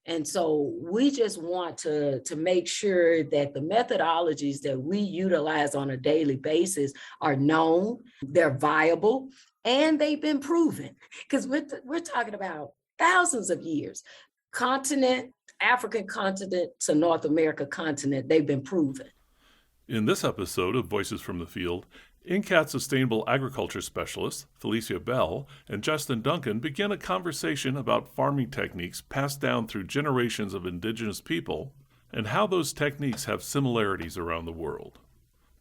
And so we just want to make sure that the methodologies that we utilize on a daily basis are known, they're viable, and they've been proven. Because we're talking about thousands of years. Continent, African continent to North America continent, they've been proven. In this episode of Voices from the Field, NCAT Sustainable Agriculture Specialists Felicia and Justin Duncan begin a conversation about farming techniques passed down through generations of Indigenous people and how those techniques have similarities around the world.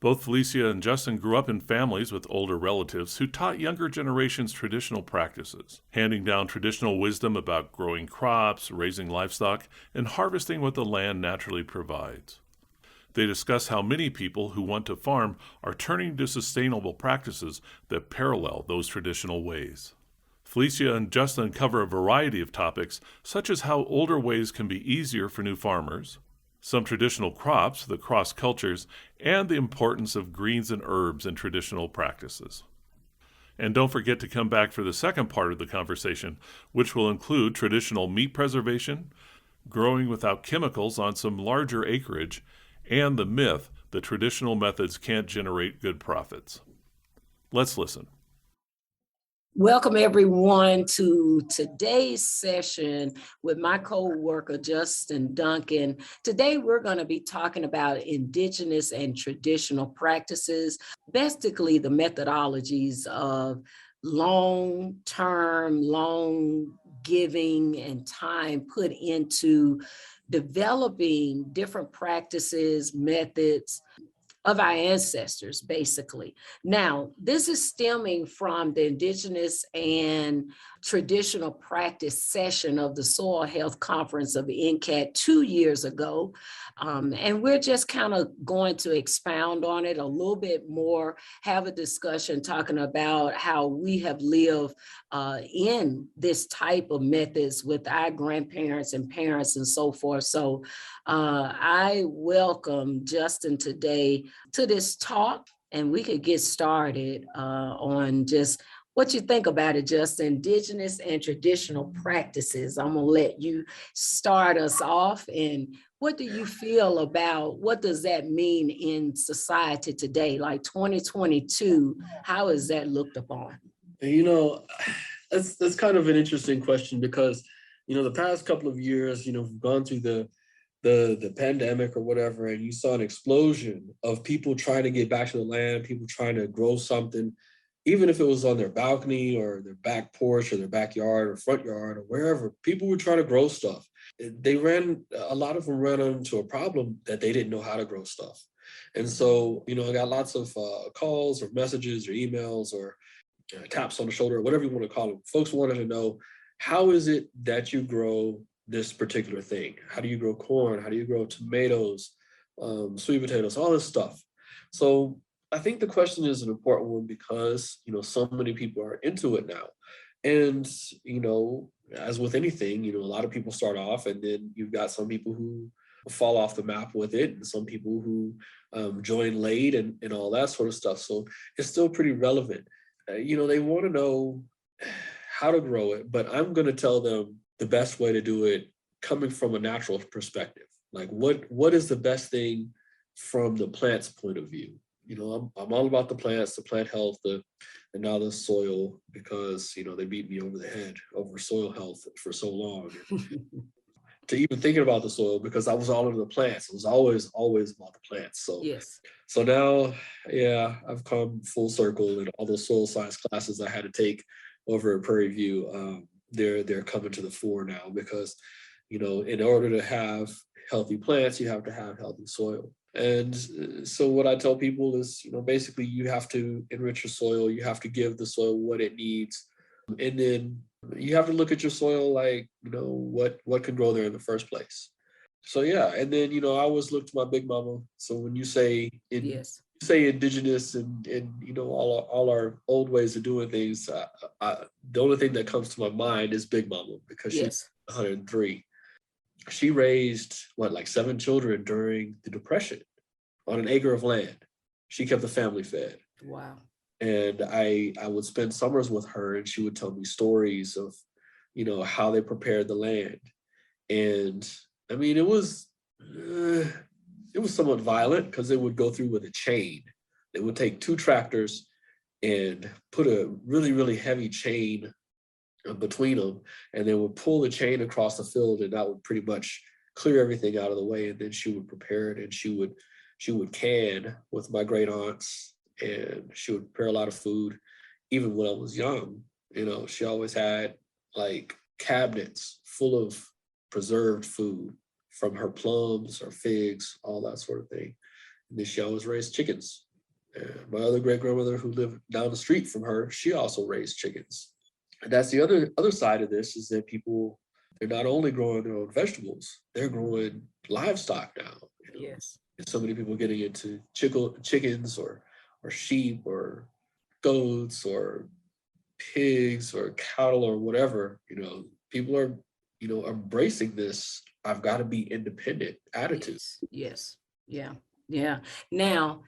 Both Felicia and Justin grew up in families with older relatives who taught younger generations traditional practices, handing down traditional wisdom about growing crops, raising livestock, and harvesting what the land naturally provides. They discuss how many people who want to farm are turning to sustainable practices that parallel those traditional ways. Felicia and Justin cover a variety of topics, such as how older ways can be easier for new farmers, some traditional crops, the cross cultures, and the importance of greens and herbs in traditional practices. And don't forget to come back for the second part of the conversation, which will include traditional meat preservation, growing without chemicals on some larger acreage, and the myth that traditional methods can't generate good profits. Let's listen. Welcome everyone to today's session with my co-worker, Justin Duncan. Today, we're going to be talking about indigenous and traditional practices, basically the methodologies of long-term, long giving and time put into developing different practices, methods of our ancestors, basically. Now, this is stemming from the Indigenous and Traditional Practice session of the Soil Health Conference of NCAT 2 years ago. And we're just kind of going to expound on it a little bit more, have a discussion talking about how we have lived in this type of methods with our grandparents and parents and so forth. So I welcome Justin today to this talk, and we could get started on just what you think about it, just indigenous and traditional practices. I'm gonna let you start us off, and what do you feel about what does that mean in society today, like 2022? How is that looked upon? You know, that's kind of an interesting question because, the past couple of years, we've gone through the pandemic or whatever, and you saw an explosion of people trying to get back to the land, people trying to grow something, even if it was on their balcony or their back porch or their backyard or front yard or wherever. People were trying to grow stuff. A lot of them ran into a problem that they didn't know how to grow stuff. And so, I got lots of calls or messages or emails or taps on the shoulder, whatever you want to call them. Folks wanted to know, how is it that you grow this particular thing? How do you grow corn? How do you grow tomatoes, sweet potatoes, all this stuff? So I think the question is an important one because, so many people are into it now. And, as with anything, a lot of people start off and then you've got some people who fall off the map with it and some people who join late and all that sort of stuff. So it's still pretty relevant. They want to know how to grow it, but I'm going to tell them the best way to do it coming from a natural perspective. Like what is the best thing from the plant's point of view? I'm all about the plants, the plant health, and now the soil, because, they beat me over the head over soil health for so long. To even thinking about the soil, because I was all over the plants. It was always about the plants. So yes. So now, yeah, I've come full circle, and all those soil science classes I had to take over at Prairie View, they're coming to the fore now because, in order to have healthy plants, you have to have healthy soil. And so what I tell people is, basically you have to enrich your soil. You have to give the soil what it needs. And then you have to look at your soil like, what can grow there in the first place. So, yeah. And then, I always look to my big mama. So when you say, yes, you say indigenous and all our old ways of doing things, the only thing that comes to my mind is Big Mama, because she's 103. She raised, 7 children during the Depression on an acre of land. She kept the family fed. Wow. And I would spend summers with her, and she would tell me stories of, how they prepared the land. And I mean, it was somewhat violent because they would go through with a chain. They would take two tractors and put a really, really heavy chain between them, and they would pull the chain across the field, and that would pretty much clear everything out of the way. And then she would prepare it, and she would can with my great aunts, and she would prepare a lot of food. Even when I was young, she always had like cabinets full of preserved food from her plums or figs, all that sort of thing. And then she always raised chickens. And my other great grandmother, who lived down the street from her, she also raised chickens. And that's the other side of this, is that people, they're not only growing their own vegetables, they're growing livestock now. Yes. And so many people getting into chickens or sheep or goats or pigs or cattle or whatever. People are, embracing this "I've got to be independent" attitude. Yes. Yeah. Yeah. Now,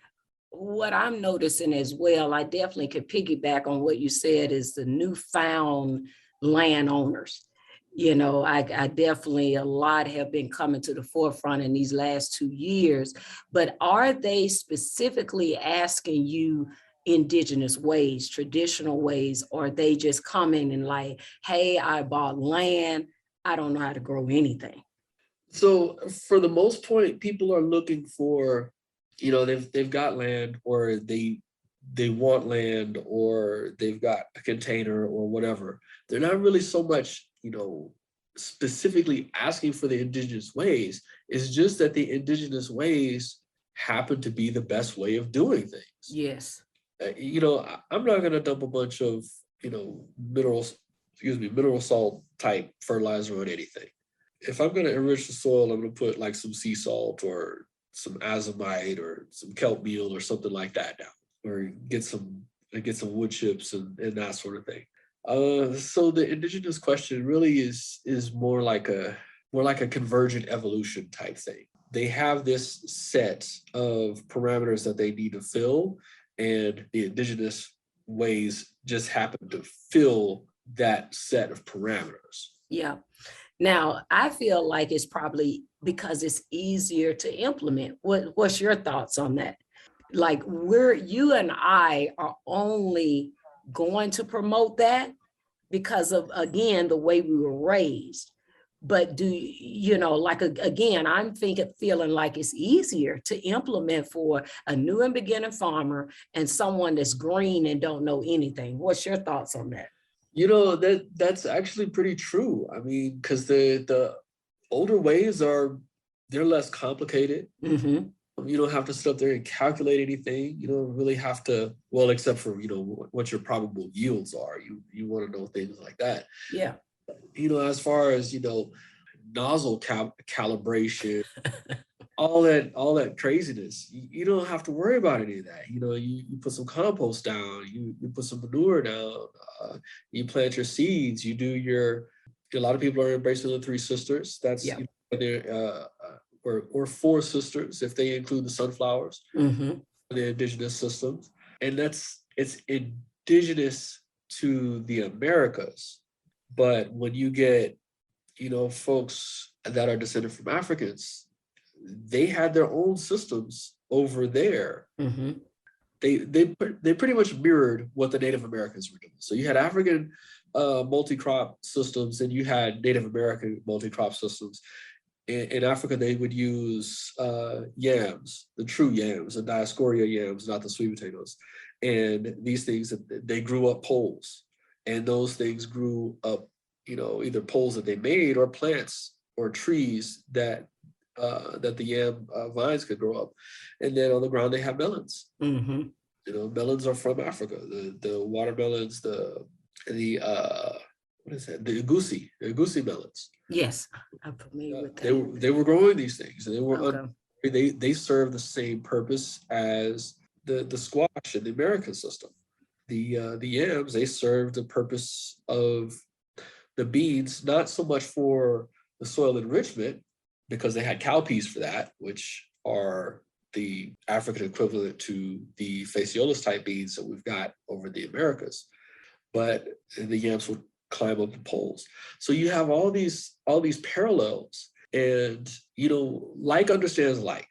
what I'm noticing as well, I definitely could piggyback on what you said, is the newfound landowners. I definitely, a lot have been coming to the forefront in these last 2 years, but are they specifically asking you indigenous ways, traditional ways, or are they just coming and like, hey, I bought land, I don't know how to grow anything? So for the most part, people are looking for, they've got land, or they want land, or they've got a container or whatever. They're not really so much, specifically asking for the indigenous ways. It's just that the indigenous ways happen to be the best way of doing things. Yes. I'm not going to dump a bunch of, mineral salt type fertilizer on anything. If I'm going to enrich the soil, I'm going to put like some sea salt or some azomite or some kelp meal or something like that down, or get some wood chips and that sort of thing. So the indigenous question really is more like a convergent evolution type thing. They have this set of parameters that they need to fill, and the indigenous ways just happen to fill that set of parameters. Yeah. Now, I feel like it's probably because it's easier to implement. What's your thoughts on that? Like, you and I are only going to promote that because of, again, the way we were raised. But again, I'm feeling like it's easier to implement for a new and beginning farmer and someone that's green and don't know anything. What's your thoughts on that? That's actually pretty true. I mean, because the older ways they're less complicated. Mm-hmm. You don't have to sit up there and calculate anything. You don't really have to, well, except for, what your probable yields are. You want to know things like that. Yeah. As far as, nozzle calibration, all that craziness, you don't have to worry about any of that. You put some compost down, you put some manure down, you plant your seeds, a lot of people are embracing the 3 sisters. That's, or 4 sisters, if they include the sunflowers, Mm-hmm. the indigenous systems. And it's indigenous to the Americas. But when you get, folks that are descended from Africans, they had their own systems over there. Mm-hmm. They pretty much mirrored what the Native Americans were doing. So you had African multi-crop systems, and you had Native American multi-crop systems. In Africa, they would use yams, the true yams, the Dioscorea yams, not the sweet potatoes. And these things, they grew up poles, and those things grew up, either poles that they made or plants or trees that the yam vines could grow up. And then on the ground, they have melons. Mm-hmm. Melons are from Africa. The watermelons, the what is that? The Egusi melons. Yes, I'm familiar with that. They were growing these things, and Okay. they serve the same purpose as the squash in the American system. The yams, they serve the purpose of the beans, not so much for the soil enrichment, because they had cowpeas for that, which are the African equivalent to the Phaseolus type beans that we've got over the Americas. But the yams climb up the poles. So you have all these parallels, and like understands like.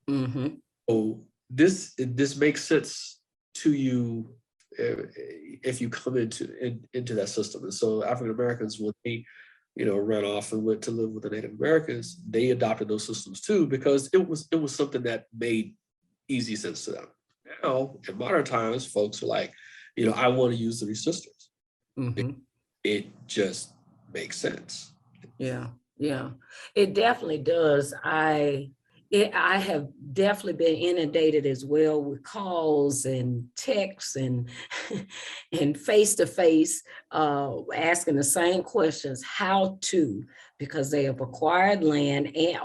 Mm-hmm. So this makes sense to you if you come into that system. And so African Americans, when they ran off and went to live with the Native Americans, they adopted those systems too, because it was something that made easy sense to them. Now in modern times, folks are like, I want to use the three systems. Mm-hmm. It just makes sense. Yeah, yeah, it definitely does. I have definitely been inundated as well with calls and texts and and face to face asking the same questions, how to, because they have acquired land and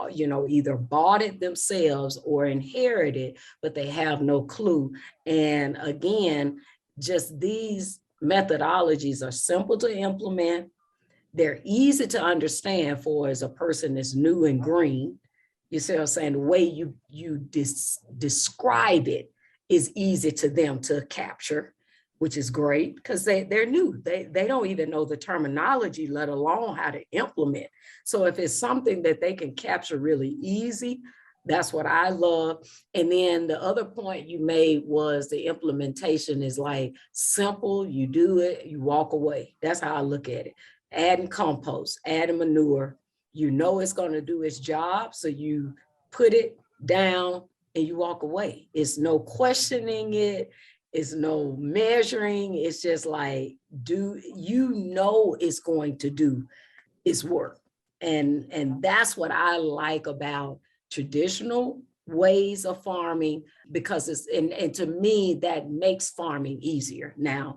either bought it themselves or inherited, but they have no clue. And again, just these methodologies are simple to implement. They're easy to understand for as a person that's new and green. You see what I'm saying? The way you describe it is easy to them to capture, which is great because they're new. They don't even know the terminology, let alone how to implement. So if it's something that they can capture really easy, that's what I love. And then the other point you made was the implementation is like simple. You do it, you walk away. That's how I look at it. Adding compost, adding manure, it's going to do its job. So you put it down and you walk away. It's no questioning it. It's no measuring. It's just like, it's going to do its work. And that's what I like about traditional ways of farming, because and to me, that makes farming easier. Now,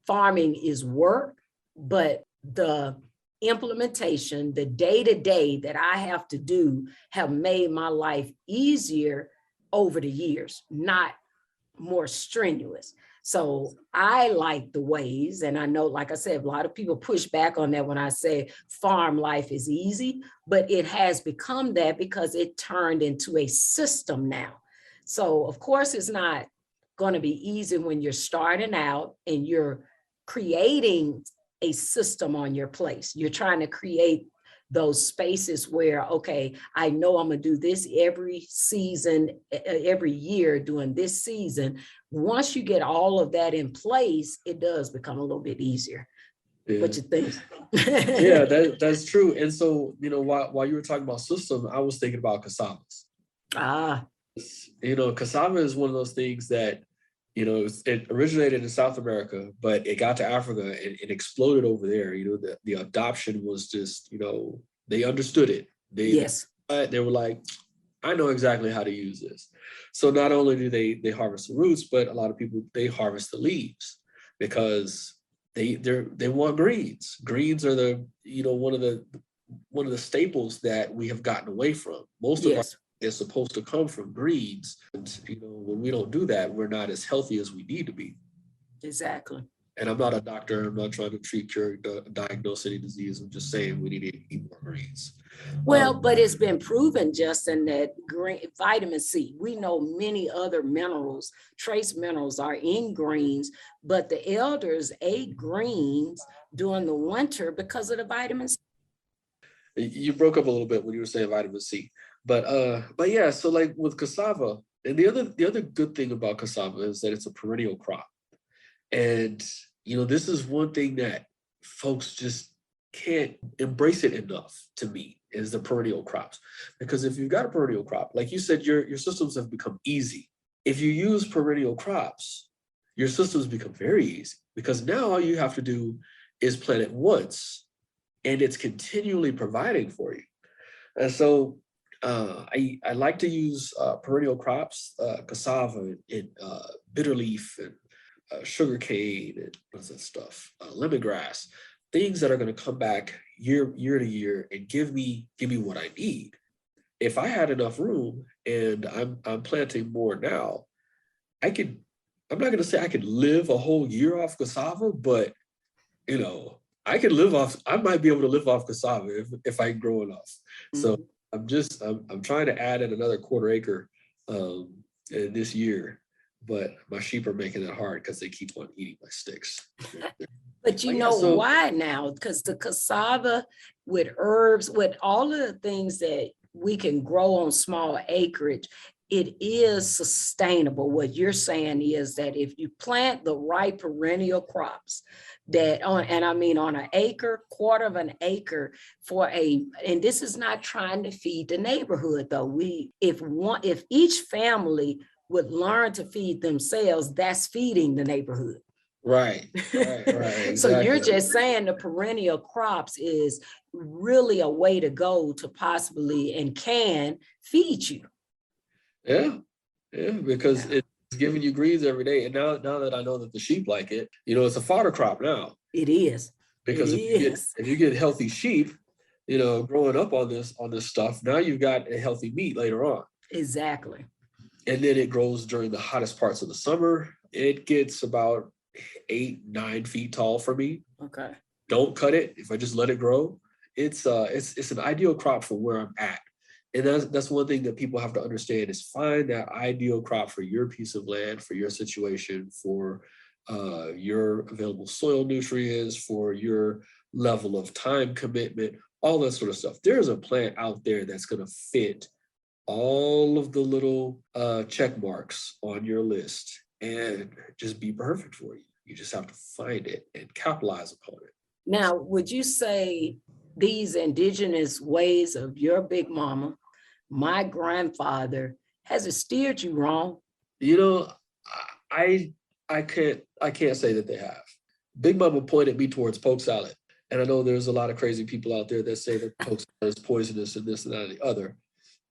farming is work, but the implementation, the day-to-day that I have to do have made my life easier over the years, not more strenuous. So I like the ways, and I know, like I said, a lot of people push back on that when I say farm life is easy, but it has become that because it turned into a system now. So of course, it's not going to be easy when you're starting out and you're creating a system on your place. You're trying to create those spaces where, okay, I know I'm going to do this every season, every year during this season. Once you get all of that in place, it does become a little bit easier. Yeah. What you think? Yeah, that's true. And so, while you were talking about system, I was thinking about cassavas. Cassava is one of those things that, it originated in South America, but it got to Africa and it exploded over there. The adoption was just, they understood it. Yes. They were like, I know exactly how to use this. So not only do they harvest the roots, but a lot of people, they harvest the leaves because they want greens. Greens are one of the staples that we have gotten away from. Most of our is supposed to come from greens. And, when we don't do that, we're not as healthy as we need to be. Exactly. And I'm not a doctor. I'm not trying to treat, cure, diagnose any disease. I'm just saying we need to eat more greens. Well, but it's been proven, Justin, that vitamin C, we know many other minerals, trace minerals are in greens, but the elders ate greens during the winter because of the vitamin C. You broke up a little bit when you were saying vitamin C. But yeah, so like with cassava, and the other good thing about cassava is that it's a perennial crop. And, this is one thing that folks just can't embrace it enough to me, is the perennial crops. Because if you've got a perennial crop, like you said, your systems have become easy. If you use perennial crops, your systems become very easy, because now all you have to do is plant it once and it's continually providing for you. And so I like to use perennial crops, cassava and bitter leaf and sugarcane and what's that stuff, lemongrass, things that are going to come back year to year and give me what I need. If I had enough room and I'm planting more now, I'm not going to say I could live a whole year off cassava, but I might be able to live off cassava if I grow enough. Mm-hmm. So I'm trying to add in another quarter acre this year, but my sheep are making it hard because they keep on eating my sticks. But you But yeah, know so why now? Because the cassava with herbs, with all of the things that we can grow on small acreage, it is sustainable. What you're saying is that if you plant the right perennial crops, that on, and I mean on an acre, quarter of an acre for and this is not trying to feed the neighborhood though. If each family would learn to feed themselves, that's feeding the neighborhood. right, right, So you're exactly. just saying the perennial crops is really a way to go to possibly and can feed you. Yeah, yeah, because Yeah, it's giving you greens every day. And now that I know that the sheep like it, it's a fodder crop now. it is. It Because is. if you get healthy sheep, growing up on this stuff, now you've got a healthy meat later on. Exactly. And then it grows during the hottest parts of the summer. It gets about 8-9 feet tall for me. Okay. Don't cut it. If I just let it grow, it's an ideal crop for where I'm at. And that's one thing that people have to understand is find that ideal crop for your piece of land, for your situation, for your available soil nutrients, for your level of time commitment, all that sort of stuff. There's a plant out there that's going to fit all of the little check marks on your list and just be perfect for you. You just have to find it and capitalize upon it. Now, would you say these indigenous ways of your big mama, my grandfather, has it steered you wrong? You know, I I can't say that they have. Big Mama pointed me towards poke salad. And I know there's a lot of crazy people out there that say that poke salad is poisonous and this and that and the other.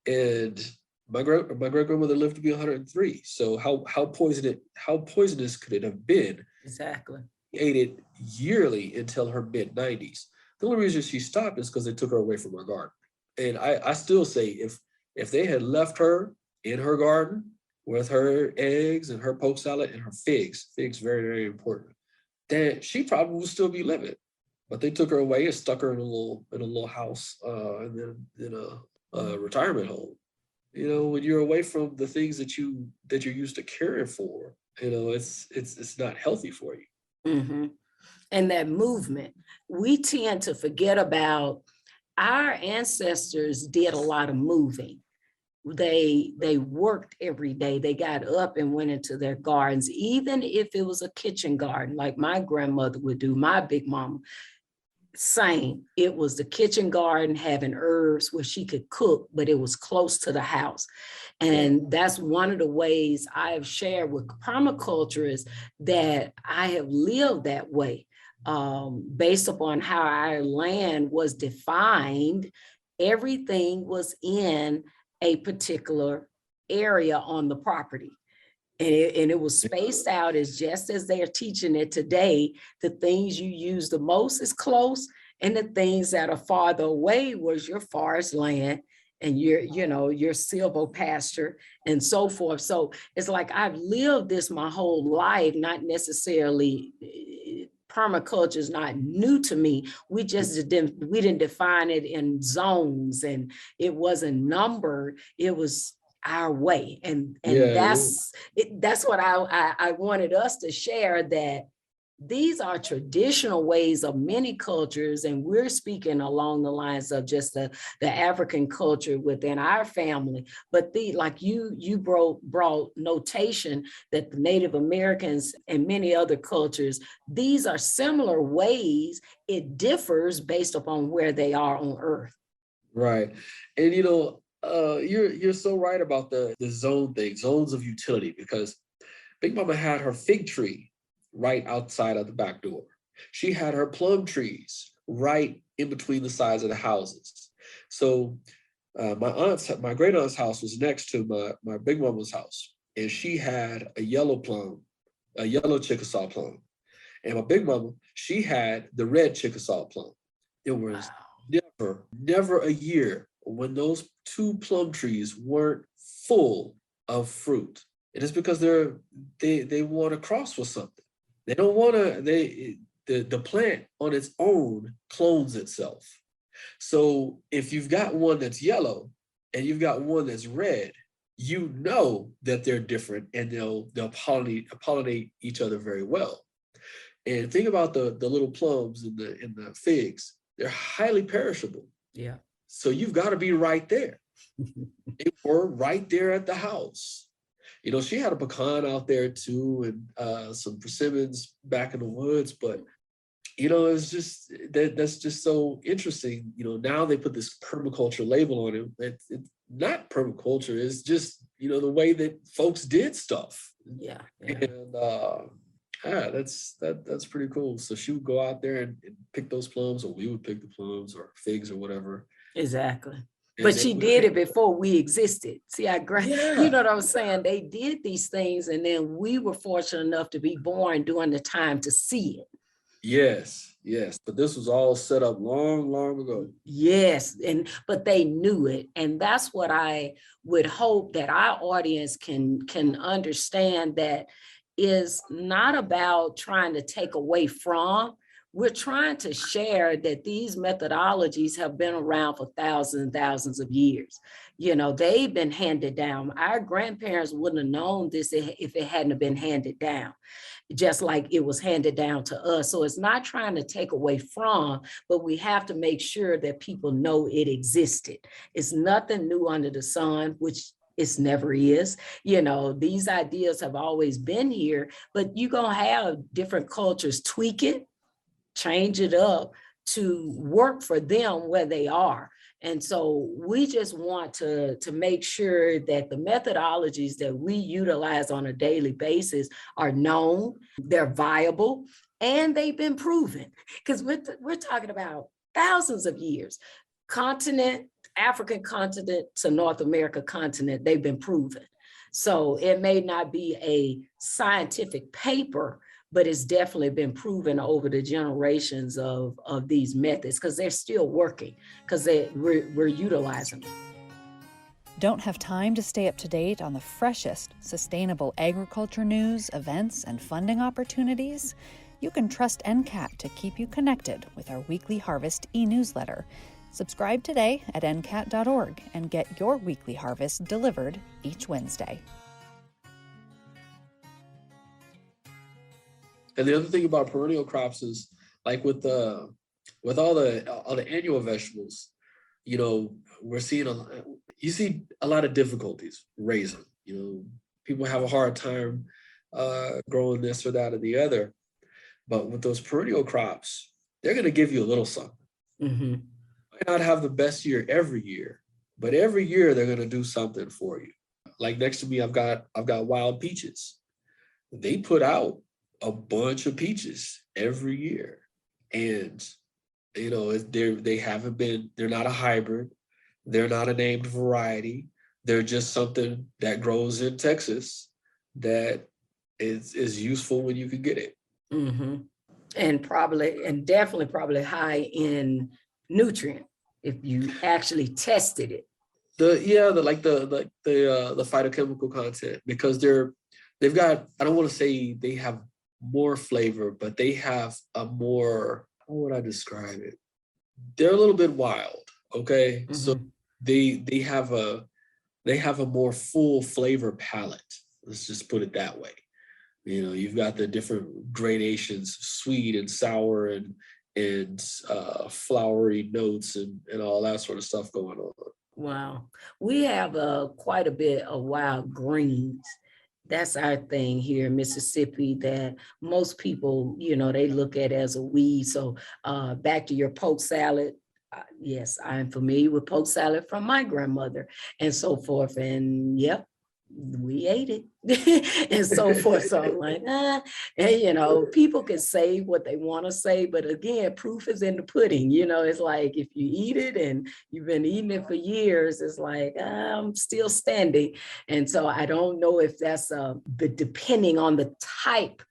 And my great grandmother lived to be 103. So how poisonous could it have been? Exactly. She ate it yearly until her mid 90s. The only reason she stopped is because they took her away from her garden. And I still say if they had left her in her garden with her eggs and her poke salad and her figs very, very important, then she probably would still be living. But they took her away and stuck her in a little house and then in a retirement home. When you're away from the things that you're used to caring for, it's not healthy for you. Mm-hmm. And that movement, we tend to forget about. Our ancestors did a lot of moving. They worked every day. They got up and went into their gardens, even if it was a kitchen garden, like my grandmother would do, my big mama. Same. It was the kitchen garden having herbs where she could cook, but it was close to the house. And that's one of the ways I have shared with permaculturists that I have lived that way. Based upon how our land was defined, everything was in a particular area on the property. And it was spaced out as just as they are teaching it today. The things you use the most is close, and the things that are farther away was your forest land and your silvo pasture and so forth. So it's like I've lived this my whole life, not necessarily. Permaculture is not new to me. We didn't define it in zones, and it wasn't numbered. It was our way, and that's what I wanted us to share, that these are traditional ways of many cultures, and we're speaking along the lines of just the African culture within our family. But like you brought notation that the Native Americans and many other cultures, these are similar ways. It differs based upon where they are on Earth. Right. And you're so right about the zone thing, zones of utility, because Big Mama had her fig tree right outside of the back door. She had her plum trees right in between the sides of the houses. So my great aunt's house was next to my Big Mama's house, and she had a yellow Chickasaw plum. And my Big Mama, she had the red Chickasaw plum. There was never a year when those two plum trees weren't full of fruit. It is because they want to cross with something. They don't want to. The plant on its own clones itself. So if you've got one that's yellow and you've got one that's red, you know that they're different, and they'll pollinate each other very well. And think about the little plums and the figs. They're highly perishable. Yeah. So you've got to be right there. They were right there at the house. You know, she had a pecan out there too, and some persimmons back in the woods. But, you know, it's just that's just so interesting. You know, now they put this permaculture label on it. It's not permaculture. It's just, you know, the way that folks did stuff. Yeah. And that's pretty cool. So she would go out there and pick those plums, or we would pick the plums or figs or whatever. Exactly. And But she did it before we existed. See, you know what I'm saying? They did these things, and then we were fortunate enough to be born during the time to see it. Yes. But this was all set up long, long ago. Yes. But they knew it. And that's what I would hope that our audience can understand, that is not about trying to take away from. We're trying to share that these methodologies have been around for thousands and thousands of years. You know, they've been handed down. Our grandparents wouldn't have known this if it hadn't been handed down, just like it was handed down to us. So it's not trying to take away from, but we have to make sure that people know it existed. It's nothing new under the sun, which it never is. You know, these ideas have always been here, but you're going to have different cultures tweak it, change it up to work for them where they are. And so we just want to make sure that the methodologies that we utilize on a daily basis are known, they're viable, and they've been proven. Because we're talking about thousands of years. Continent, African continent to North America continent, they've been proven. So it may not be a scientific paper, but it's definitely been proven over the generations of these methods, because they're still working, because we're utilizing them. Don't have time to stay up to date on the freshest sustainable agriculture news, events, and funding opportunities? You can trust NCAT to keep you connected with our weekly harvest e-newsletter. Subscribe today at ncat.org and get your weekly harvest delivered each Wednesday. And the other thing about perennial crops is, like with all the annual vegetables, you know, you see a lot of difficulties raising. You know, people have a hard time growing this or that or the other. But with those perennial crops, they're going to give you a little something. Mm-hmm. Might not have the best year every year, but every year they're going to do something for you. Like next to me, I've got wild peaches. They put out a bunch of peaches every year, and you know, they're not a hybrid, they're not a named variety, they're just something that grows in Texas that is useful when you can get it. Mm-hmm. And definitely probably high in nutrient if you actually tested it. The phytochemical content, because they've got, I don't want to say they have more flavor, but they have a more, how would I describe it? They're a little bit wild. Okay. Mm-hmm. So they have a more full flavor palette. Let's just put it that way. You know, you've got the different gradations, sweet and sour and flowery notes and all that sort of stuff going on. Wow. We have quite a bit of wild greens. That's our thing here in Mississippi, that most people, you know, they look at as a weed. So back to your poke salad. Yes, I'm familiar with poke salad from my grandmother and so forth. And yep, we ate it and so forth. So I'm like, and you know, people can say what they want to say, but again, proof is in the pudding. You know, it's like if you eat it and you've been eating it for years, it's like I'm still standing. And so I don't know if that's depending on the type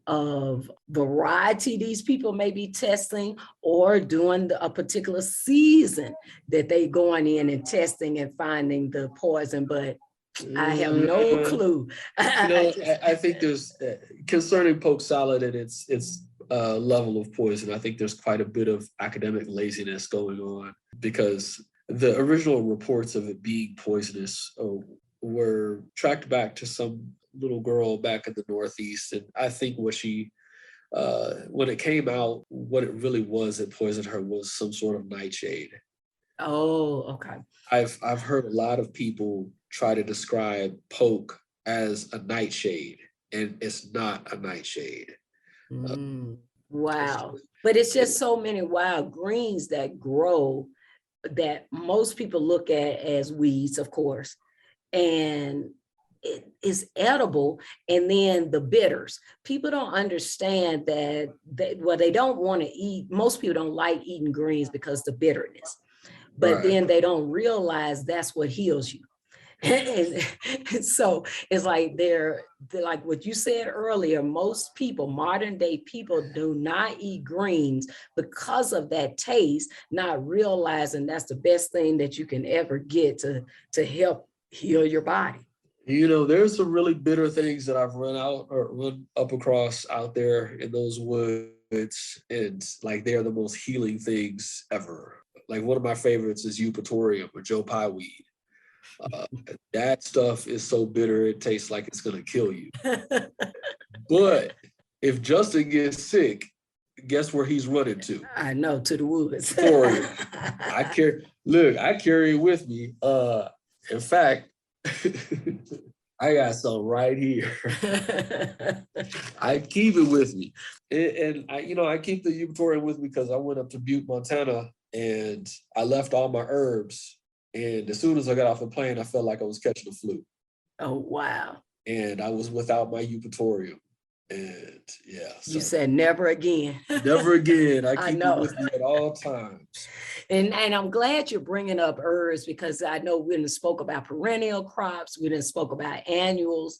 of variety these people may be testing, or during a particular season that they going in and testing and finding the poison, but I have no clue. I think there's concerning poke salad and its level of poison. I think there's quite a bit of academic laziness going on, because the original reports of it being poisonous were tracked back to some little girl back in the Northeast. And I think what she, when it came out, what it really was that poisoned her was some sort of nightshade. Oh, okay. I've heard a lot of people try to describe poke as a nightshade, and it's not a nightshade. Wow. But it's just so many wild greens that grow that most people look at as weeds, of course, and it is edible. And then the bitters, people don't understand that they don't want to eat. Most people don't like eating greens because the bitterness, but Right. then they don't realize that's what heals you. And so it's like they're like what you said earlier, most people, modern day people, do not eat greens because of that taste, not realizing that's the best thing that you can ever get to help heal your body. You know, there's some really bitter things that I've run up across out there in those woods, and like they're the most healing things ever. Like one of my favorites is eupatorium or Joe Pye weed. That stuff is so bitter, it tastes like it's going to kill you. But if Justin gets sick, guess where he's running to? I know, to the woods. I carry it with me. In fact, I got some right here. I keep it with me. And I keep the eupatorium with me because I went up to Butte, Montana, and I left all my herbs. And as soon as I got off the plane, I felt like I was catching the flu. Oh, wow. And I was without my eupatorium. And yeah. You said never again. Never again. I keep know. it with me at all times. And I'm glad you're bringing up herbs, because I know we didn't spoke about perennial crops. We didn't spoke about annuals.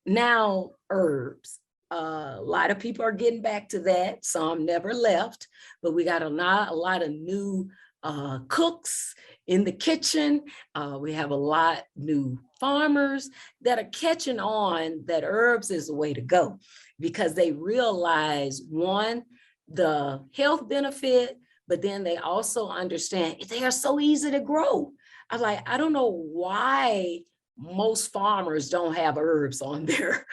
Now herbs. A lot of people are getting back to that. Some never left, but we got a lot of new cooks in the kitchen. We have a lot new farmers that are catching on that herbs is the way to go, because they realize, one, the health benefit, but then they also understand they are so easy to grow. I'm like, I don't know why most farmers don't have herbs on their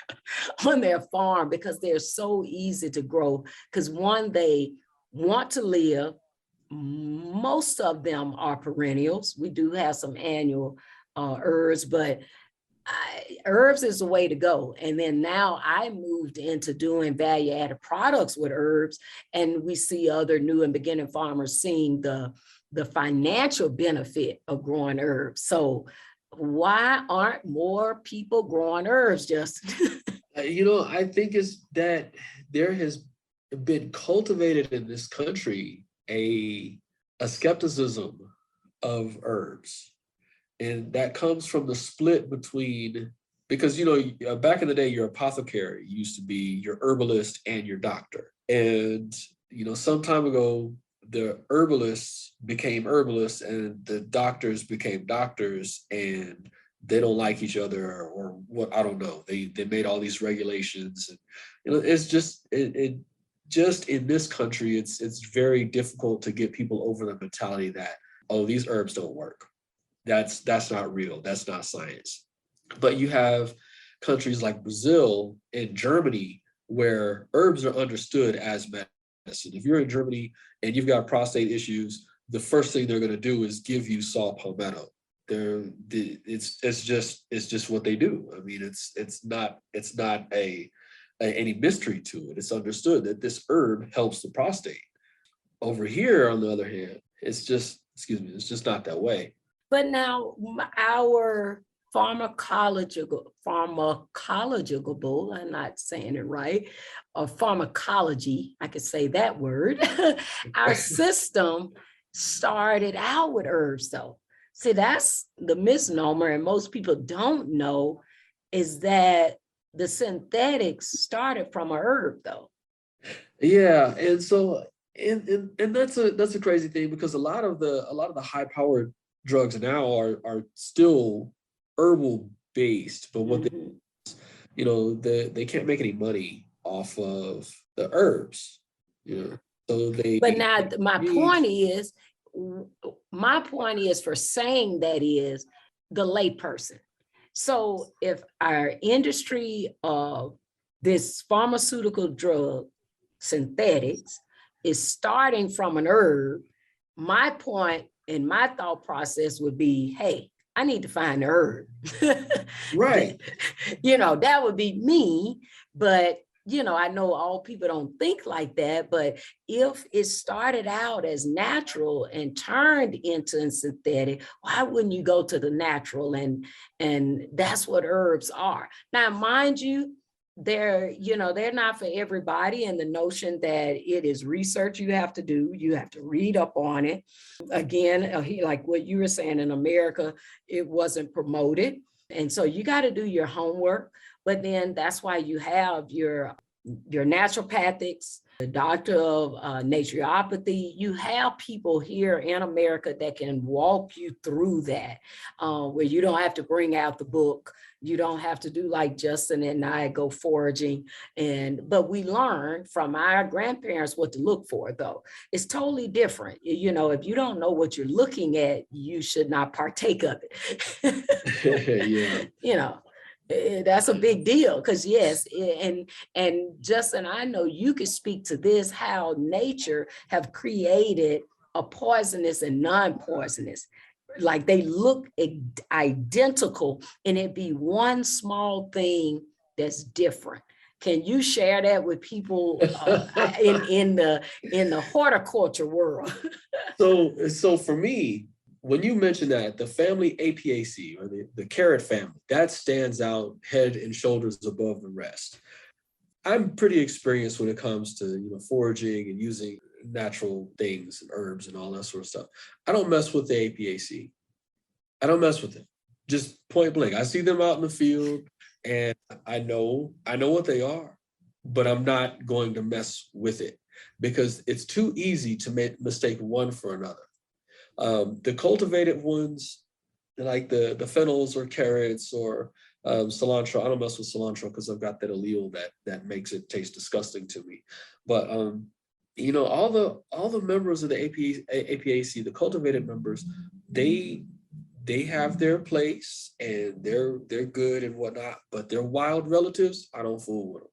farm, because they're so easy to grow. Because one, they want to live. Most of them are perennials. We do have some annual herbs, but herbs is the way to go. And then now I moved into doing value-added products with herbs, and we see other new and beginning farmers seeing the financial benefit of growing herbs. So why aren't more people growing herbs, Justin? I think it's that there has been cultivated in this country a skepticism of herbs. And that comes from the split between, because, back in the day, your apothecary used to be your herbalist and your doctor. And, some time ago, the herbalists became herbalists and the doctors became doctors, and they don't like each other, or what, I don't know. They made all these regulations. And, it's just, just in this country, it's very difficult to get people over the mentality that, oh, these herbs don't work. That's not real. That's not science. But you have countries like Brazil and Germany where herbs are understood as medicine. If you're in Germany and you've got prostate issues, the first thing they're going to do is give you saw palmetto. It's just what they do. I mean, it's not any mystery to it. It's understood that this herb helps the prostate. Over here, on the other hand, it's just not that way. But now our pharmacological, I'm not saying it right, or pharmacology, I could say that word. Our system started out with herbs though. See, that's the misnomer, and most people don't know, is that the synthetics started from a herb though. Yeah, and so and that's a crazy thing, because a lot of the high-powered drugs now are still herbal based, but what they can't make any money off of the herbs, so they. But now my point is for saying that is the layperson. So if our industry of this pharmaceutical drug, synthetics, is starting from an herb, my point and my thought process would be, hey, I need to find the herb. Right. That would be me, but I know all people don't think like that, but if it started out as natural and turned into synthetic, why wouldn't you go to the natural? And that's what herbs are. Now, mind you, they're not for everybody, and the notion that it is research you have to do, you have to read up on it. Again, like what you were saying, in America, it wasn't promoted. And so you got to do your homework. But then that's why you have your naturopathics, the doctor of naturopathy. You have people here in America that can walk you through that, where you don't have to bring out the book. You don't have to do like Justin and I go foraging. But we learn from our grandparents what to look for, though. It's totally different. If you don't know what you're looking at, you should not partake of it. Yeah. That's a big deal, because yes, and Justin, I know you could speak to this, how nature have created a poisonous and non-poisonous. Like they look identical, and it'd be one small thing that's different. Can you share that with people in the horticulture world? So for me, when you mention that, the family Apiaceae, or the carrot family, that stands out head and shoulders above the rest. I'm pretty experienced when it comes to foraging and using natural things and herbs and all that sort of stuff. I don't mess with the Apiaceae. I don't mess with them. Just point blank. I see them out in the field, and I know what they are, but I'm not going to mess with it because it's too easy to mistake one for another. The cultivated ones, like the fennels or carrots or cilantro, I don't mess with cilantro because I've got that allele that makes it taste disgusting to me. But all the members of the Apiaceae, the cultivated members, they have their place and they're good and whatnot. But their wild relatives, I don't fool with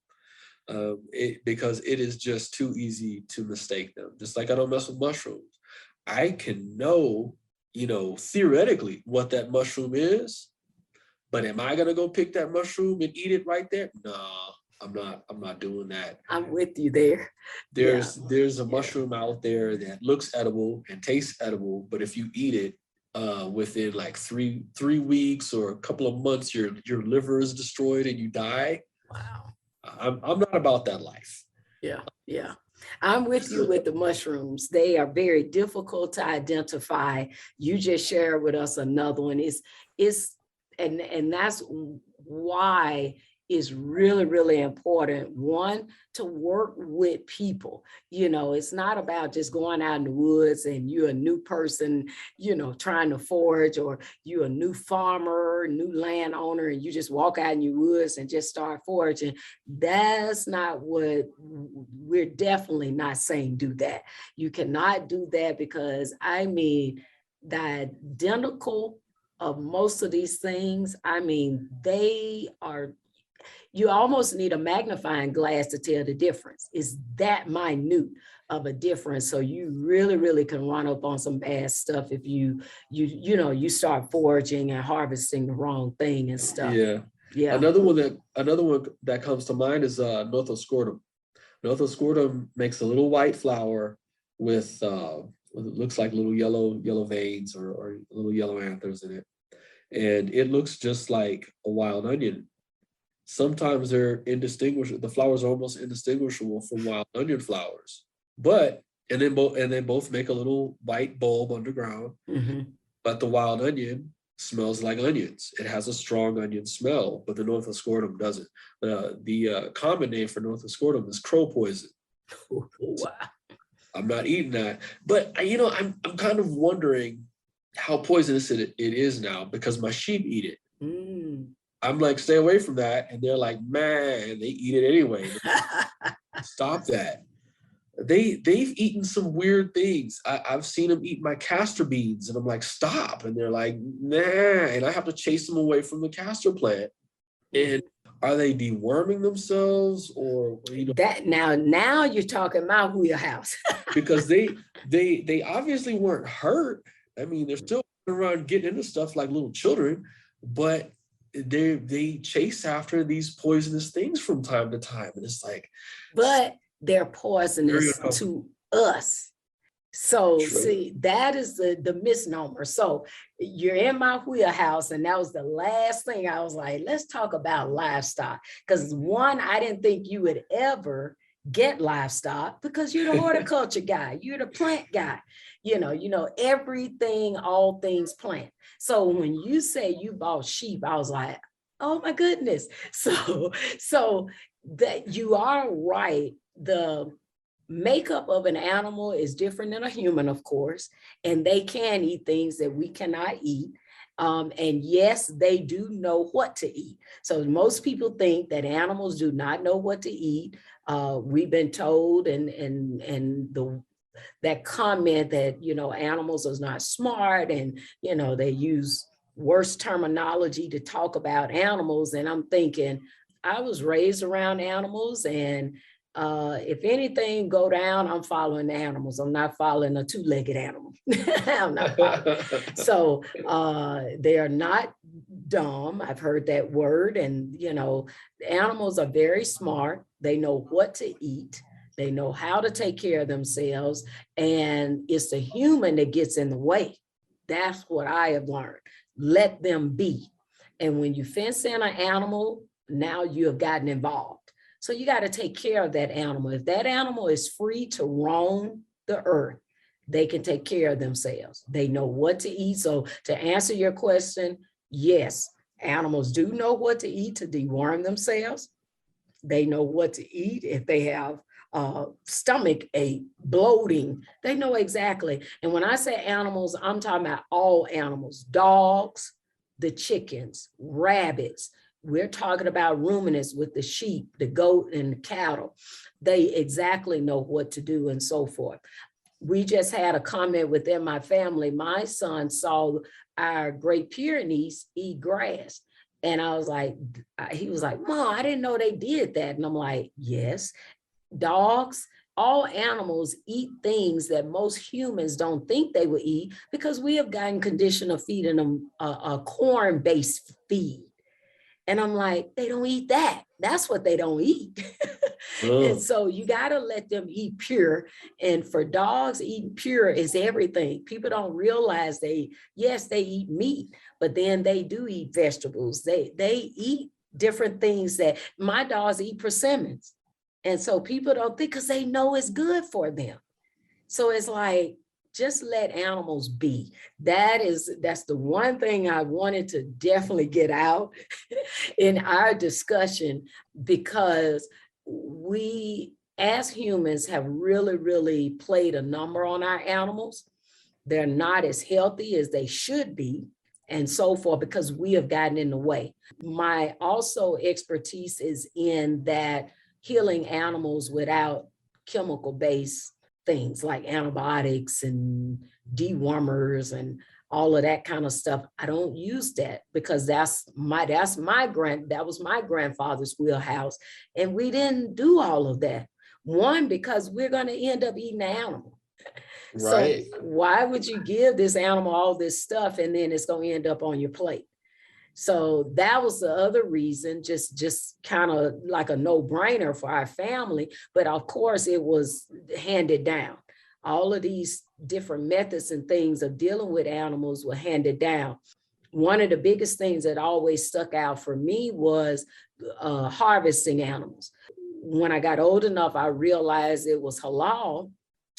them because it is just too easy to mistake them. Just like I don't mess with mushrooms. I can know, theoretically what that mushroom is, but am I gonna go pick that mushroom and eat it right there? No, I'm not doing that. I'm with you there. There's a mushroom out there that looks edible and tastes edible, but if you eat it within like three weeks or a couple of months, your liver is destroyed and you die. Wow. I'm not about that life. Yeah. I'm with you with the mushrooms. They are very difficult to identify. You just shared with us another one. And that's why it's really, really important. One, to work with people. It's not about just going out in the woods and you're a new person, trying to forage, or you're a new farmer, new landowner, and you just walk out in your woods and just start foraging. That's not what we're definitely not saying. Do that. You cannot do that, because the identical of most of these things, they are, you almost need a magnifying glass to tell the difference. It's that minute of a difference. So you really, really can run up on some bad stuff if you start foraging and harvesting the wrong thing and stuff. Yeah. Another one that comes to mind is Northoscordum. Northoscordum makes a little white flower with what looks like little yellow veins or little yellow anthers in it, and it looks just like a wild onion. Sometimes they're indistinguishable. The flowers are almost indistinguishable from wild onion flowers. And they both make a little white bulb underground. Mm-hmm. But the wild onion smells like onions. It has a strong onion smell, but the Northoscordum doesn't. The common name for Northoscordum is crow poison. Wow. I'm not eating that. But I'm kind of wondering how poisonous it is now, because my sheep eat it. Mm. I'm like, stay away from that. And they're like, man, they eat it anyway. Stop that. they've eaten some weird things. I've seen them eat my castor beans, and I'm like, stop. And they're like, nah. And I have to chase them away from the castor plant. And are they deworming themselves, or that now you're talking my wheelhouse. because they obviously weren't hurt. I mean, they're still around getting into stuff like little children, but they chase after these poisonous things from time to time. And it's like, but they're poisonous to us. So True. see, that is the misnomer. So you're in my wheelhouse, and that was the last thing I was like, let's talk about livestock. Because one, I didn't think you would ever get livestock because you're the horticulture guy, you're the plant guy, you know everything, all things plant. So when you say you bought sheep, I was like, oh my goodness. So that you are right. The makeup of an animal is different than a human, of course, and they can eat things that we cannot eat. And yes, they do know what to eat. So most people think that animals do not know what to eat. We've been told, and that comment that, animals are not smart, and, they use worse terminology to talk about animals. And I'm thinking, I was raised around animals, and if anything go down, I'm following the animals. I'm not following a two-legged animal. I'm not following. So they are not dumb. I've heard that word. And, animals are very smart. They know what to eat. They know how to take care of themselves. And it's the human that gets in the way. That's what I have learned. Let them be. And when you fence in an animal, now you have gotten involved. So you got to take care of that animal. If that animal is free to roam the earth, they can take care of themselves. They know what to eat. So to answer your question, yes, animals do know what to eat to deworm themselves. They know what to eat if they have stomach ache, bloating. They know exactly. And when I say animals, I'm talking about all animals, dogs, the chickens, rabbits. We're talking about ruminants with the sheep, the goat, and the cattle. They exactly know what to do and so forth. We just had a comment within my family. My son saw our Great Pyrenees eat grass. And I was like, he was like, Mom, I didn't know they did that. And I'm like, yes, dogs, all animals eat things that most humans don't think they would eat, because we have gotten conditioned of feeding them a corn-based feed. And I'm like, they don't eat that. That's what they don't eat. And so you got to let them eat pure. And for dogs, eating pure is everything. People don't realize they eat meat, but then they do eat vegetables. They eat different things that my dogs eat persimmons. And so people don't think, because they know it's good for them. So it's like, just let animals be. That's the one thing I wanted to definitely get out in our discussion, because we as humans have really, really played a number on our animals. They're not as healthy as they should be, and so forth, because we have gotten in the way. My also expertise is in that healing animals without chemical-based things like antibiotics and dewormers and all of that kind of stuff. I don't use that, because that was my grandfather's wheelhouse. And we didn't do all of that. One, because we're going to end up eating the animal. Right. So why would you give this animal all this stuff and then it's going to end up on your plate? So that was the other reason, just kind of like a no-brainer for our family. But of course, it was handed down. All of these different methods and things of dealing with animals were handed down. One of the biggest things that always stuck out for me was harvesting animals. When I got old enough, I realized it was halal.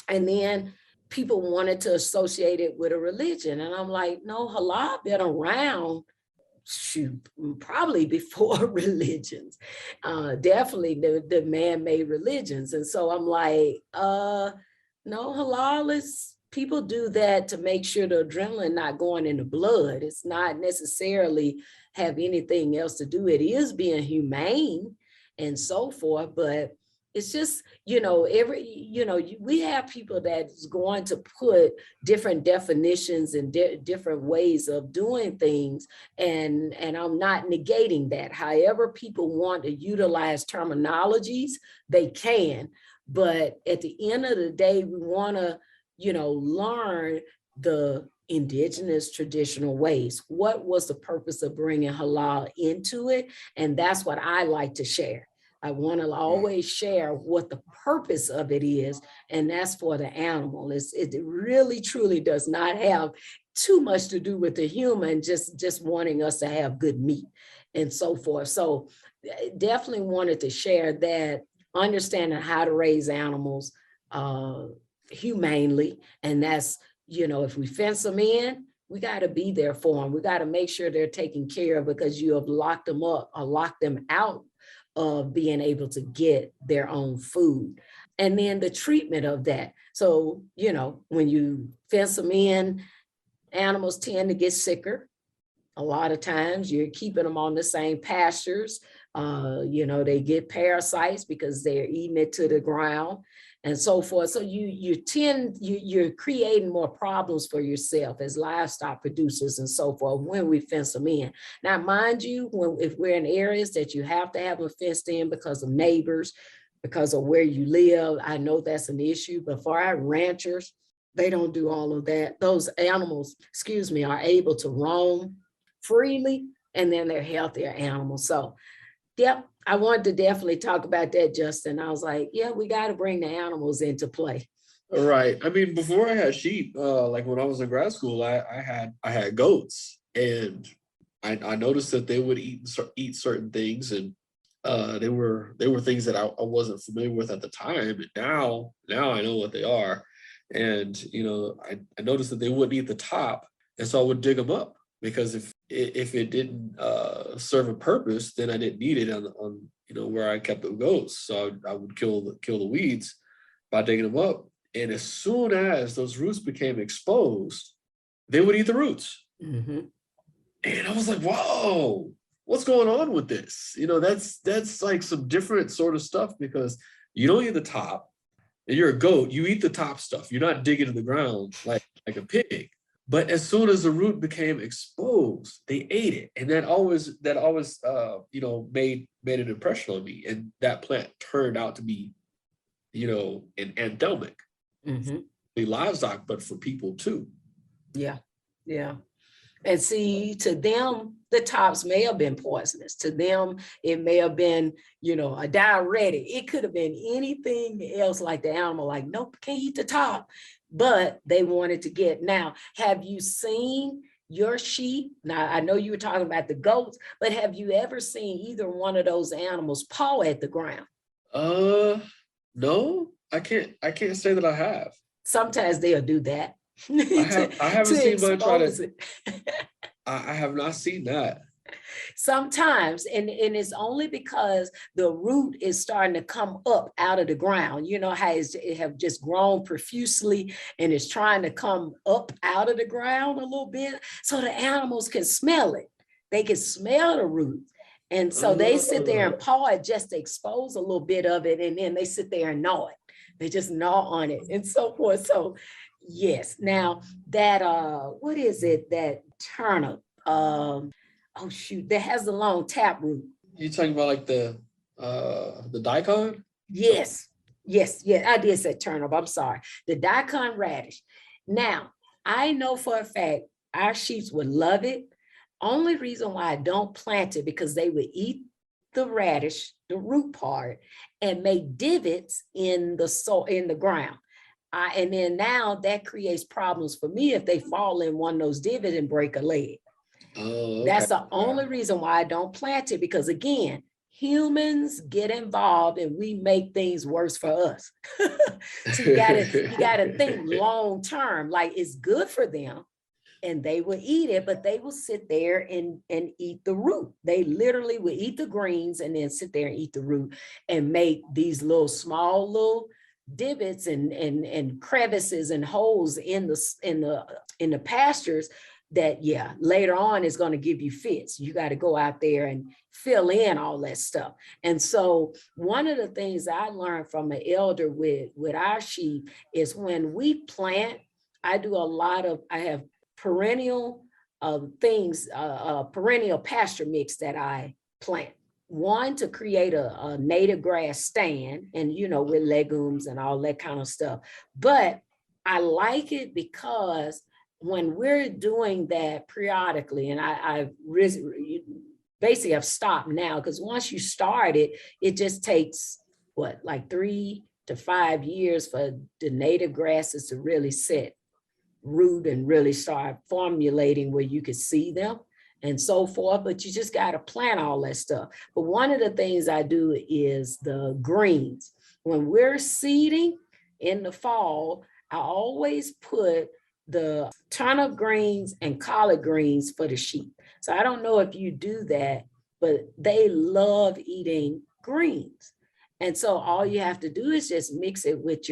And then people wanted to associate it with a religion. And I'm like, no, halal been around, probably before religions, definitely the man-made religions. And so I'm like, no, halal is, people do that to make sure the adrenaline not going in the blood. It's not necessarily have anything else to do. It is being humane and so forth, but it's just, we have people that's going to put different definitions and different ways of doing things. And I'm not negating that. However, people want to utilize terminologies, they can. But at the end of the day, we want to, learn the indigenous traditional ways. What was the purpose of bringing halal into it? And that's what I like to share. I want to always share what the purpose of it is, and that's for the animal. It really, truly does not have too much to do with the human, just wanting us to have good meat and so forth. So definitely wanted to share that, understanding how to raise animals humanely. And that's, if we fence them in, we got to be there for them. We got to make sure they're taken care of, because you have locked them up or locked them out of being able to get their own food. And then the treatment of that. So, when you fence them in, animals tend to get sicker. A lot of times you're keeping them on the same pastures. They get parasites because they're eating it to the ground and so forth. So you're creating more problems for yourself as livestock producers and so forth when we fence them in. Now, mind you, if we're in areas that you have to have them fenced in because of neighbors, because of where you live, I know that's an issue. But for our ranchers, they don't do all of that. Those animals, are able to roam freely, and then they're healthier animals. So, yep, I wanted to definitely talk about that, Justin. I was like, yeah, we got to bring the animals into play. All right. I mean, before I had sheep, like when I was in grad school, I had goats, and I noticed that they would eat certain things, and they were things that I wasn't familiar with at the time. And now I know what they are, and I noticed that they wouldn't eat the top, and so I would dig them up, because if it didn't serve a purpose, then I didn't need it on where I kept the goats. So I would kill the weeds by digging them up. And as soon as those roots became exposed, they would eat the roots. Mm-hmm. And I was like, whoa, what's going on with this? That's like some different sort of stuff, because you don't eat the top. And you're a goat, you eat the top stuff. You're not digging in the ground like a pig. But as soon as the root became exposed, they ate it. And that always made an impression on me. And that plant turned out to be, an endemic. Mm-hmm. The livestock, but for people too. Yeah. And see, to them, the tops may have been poisonous. To them, it may have been, a diuretic. It could have been anything else, like the animal, like, nope, can't eat the top. But they wanted to get. Now, have you seen your sheep? Now, I know you were talking about the goats, but have you ever seen either one of those animals paw at the ground? No, I can't say that I have. Sometimes they'll do that. I haven't seen mine try to. it. I have not seen that. Sometimes, and it's only because the root is starting to come up out of the ground. You know how it have just grown profusely and it's trying to come up out of the ground a little bit, so the animals can smell it. They can smell the root. And so they sit there and paw it just to expose a little bit of it, and then they sit there and gnaw it. They just gnaw on it and so forth. So yes. Now that what is it? That turnip. That has the long tap root. You talking about like the daikon? Yes. I did say turnip. I'm sorry. The daikon radish. Now, I know for a fact our sheep would love it. Only reason why I don't plant it, because they would eat the radish, the root part, and make divots in the soil, in the ground. And then now that creates problems for me if they fall in one of those divots and break a leg. Oh, okay. That's the only reason why I don't plant it, because again, humans get involved and we make things worse for us. So you gotta think long term, like it's good for them and they will eat it, but they will sit there and eat the root. They literally will eat the greens and then sit there and eat the root and make these small little divots and crevices and holes in the pastures, that, yeah, later on is going to give you fits. You got to go out there and fill in all that stuff. And so one of the things I learned from an elder with our sheep is when we plant, I have perennial perennial pasture mix that I plant. One, to create a native grass stand and, with legumes and all that kind of stuff. But I like it because when we're doing that periodically, and I've basically I've stopped now, because once you start it, it just takes like 3 to 5 years for the native grasses to really set root and really start formulating where you can see them and so forth. But you just got to plant all that stuff. But one of the things I do is the greens. When we're seeding in the fall, I always put the turnip greens and collard greens for the sheep. So I don't know if you do that, but they love eating greens. And so all you have to do is just mix it with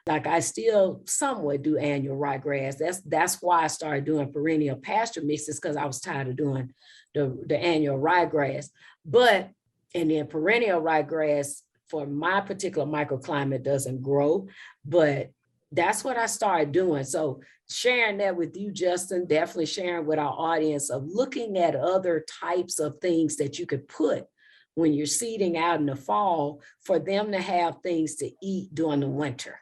I still somewhat do annual ryegrass. That's why I started doing perennial pasture mixes, because I was tired of doing the annual ryegrass. And then perennial ryegrass for my particular microclimate doesn't grow, but that's what I started doing. So sharing that with you, Justin, definitely sharing with our audience of looking at other types of things that you could put when you're seeding out in the fall for them to have things to eat during the winter.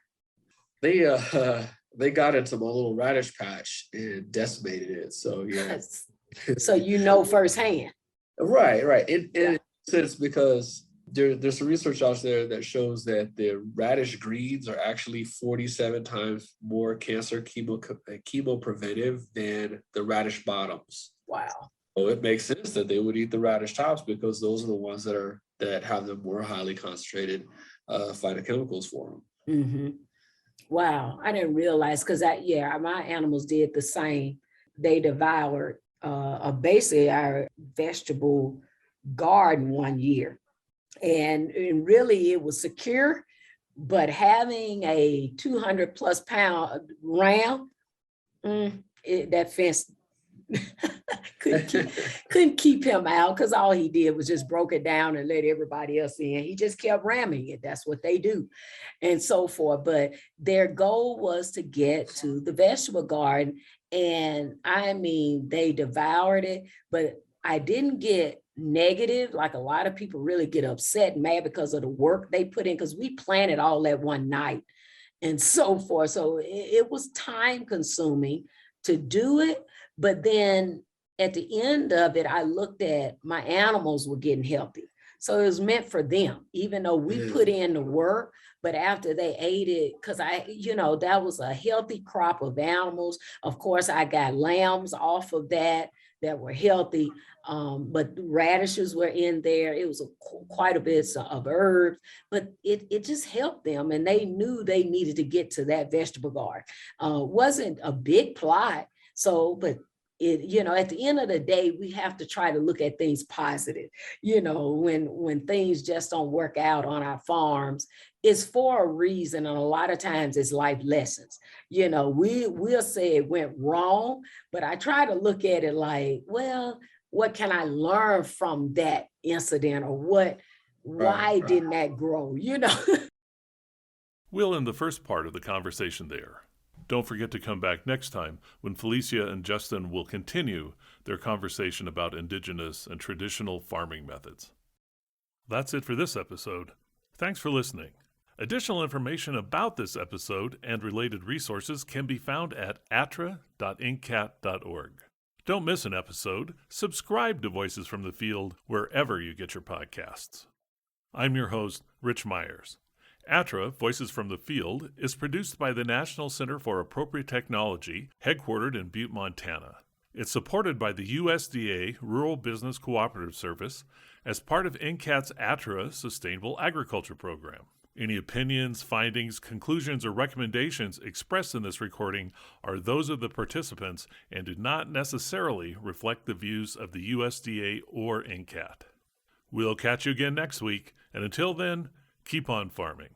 They got into my little radish patch and decimated it. So yeah. So firsthand. Right. In a sense, because there's some research out there that shows that the radish greens are actually 47 times more cancer chemo preventive than the radish bottoms. Wow. So it makes sense that they would eat the radish tops, because those are the ones that have the more highly concentrated phytochemicals for them. Mm-hmm. Wow, I didn't realize, because my animals did the same. They devoured basically our vegetable garden one year, and really it was secure. But having a 200 plus pound ram, that fence couldn't keep him out, because all he did was just broke it down and let everybody else in. He just kept ramming it. That's what they do, and so forth. But their goal was to get to the vegetable garden, and they devoured it. But I didn't get negative like a lot of people really get upset and mad because of the work they put in, because we planted all that one night and so forth. So it was time consuming to do it. But then at the end of it, I looked at my animals were getting healthy. So it was meant for them, even though we put in the work. But after they ate it, because that was a healthy crop of animals. Of course, I got lambs off of that were healthy. But radishes were in there. It was quite a bit of herbs, but it just helped them. And they knew they needed to get to that vegetable garden. Wasn't a big plot. So, but at the end of the day, we have to try to look at things positive. When things just don't work out on our farms, it's for a reason. And a lot of times it's life lessons. We'll say it went wrong, but I try to look at it like, well, what can I learn from that incident, or why didn't that grow? We'll end the first part of the conversation there. Don't forget to come back next time when Felicia and Justin will continue their conversation about indigenous and traditional farming methods. That's it for this episode. Thanks for listening. Additional information about this episode and related resources can be found at atra.ncat.org. Don't miss an episode. Subscribe to Voices from the Field wherever you get your podcasts. I'm your host, Rich Myers. ATRA, Voices from the Field, is produced by the National Center for Appropriate Technology, headquartered in Butte, Montana. It's supported by the USDA Rural Business Cooperative Service as part of NCAT's ATRA Sustainable Agriculture Program. Any opinions, findings, conclusions, or recommendations expressed in this recording are those of the participants and do not necessarily reflect the views of the USDA or NCAT. We'll catch you again next week, and until then, keep on farming.